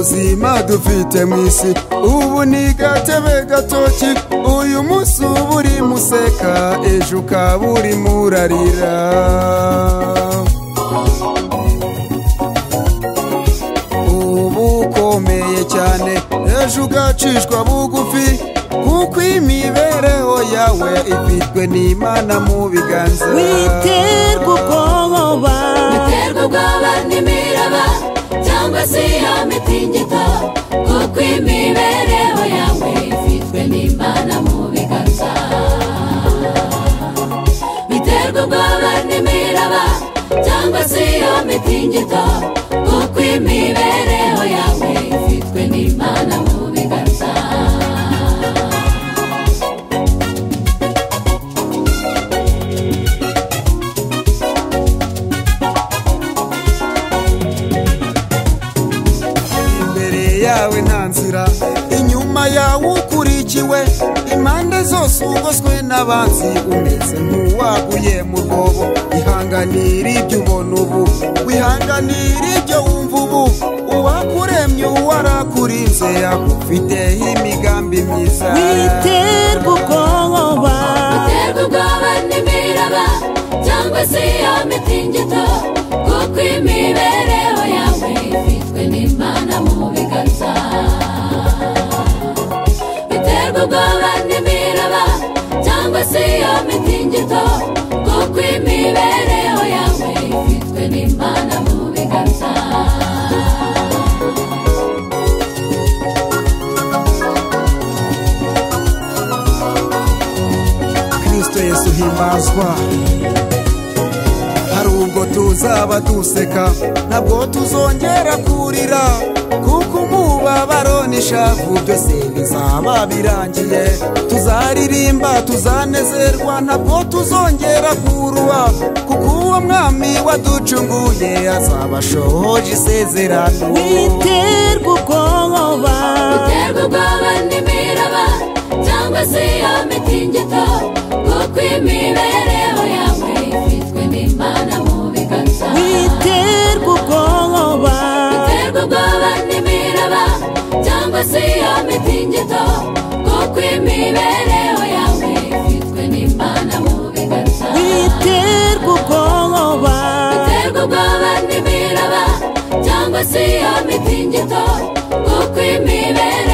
ubuzima dufite mwisi ubu ni gatebe gatoki uyu munsi uba uri museka ejo ukaba uri murarira ubu ukomeye cyane ejo ugacishwa bugufi kuko imibereho yawe ifitwe n'Imana mu biganza witerwa ubwoba n'imiraba cyangwa se imitingito kuko imibereho yawe ifitwe n'Imana mu biganza biterwa ubwoba n'imiraba cyangwa se imitingito kuko imibereho yawe ifitwe n'Imana mu biganza yawe nta nzira inyuma yawe ukurikiwe impande zose ugoswe n'abanzi umeze nk'uwaguye mu rwobo ihanganira ibyo ubona ubu wihanganira ibyo wumva ubu uwakuremye uwarakurinze agufiteho imigambi myiza witerwa ubwoba n'imiraba cyangwa se imitingito kuko imibereho yawe ifitwe n'Imana mu biganza biterwa ubwoba n'imiraba cyangwa se imitingito kuko imibereho yawe ifitwe n'Imana mu biganza Kristo Yesu himbazwa hari ubwo tuzaba duseka ntabwo tuzongera kurira kuko umubabaro n'ishavu byose bizaba birangiye tuzaririmba tuzanezerwa ntabwo tuzongera kuruha kuko uwo mwami waducunguye azaba ashohoje isezerano witerwa ubwoba n'imiraba cyangwa se imitingito kuko imibereho yawe ifitwe n'Imana mu biganza witerwa ubwoba n'imiraba cyangwa se imitingito kuko imibereho yawe ifitwe n'Imana mu biganza witerwa ubwoba n'imiraba cyangwa se imitingito kuko imibereho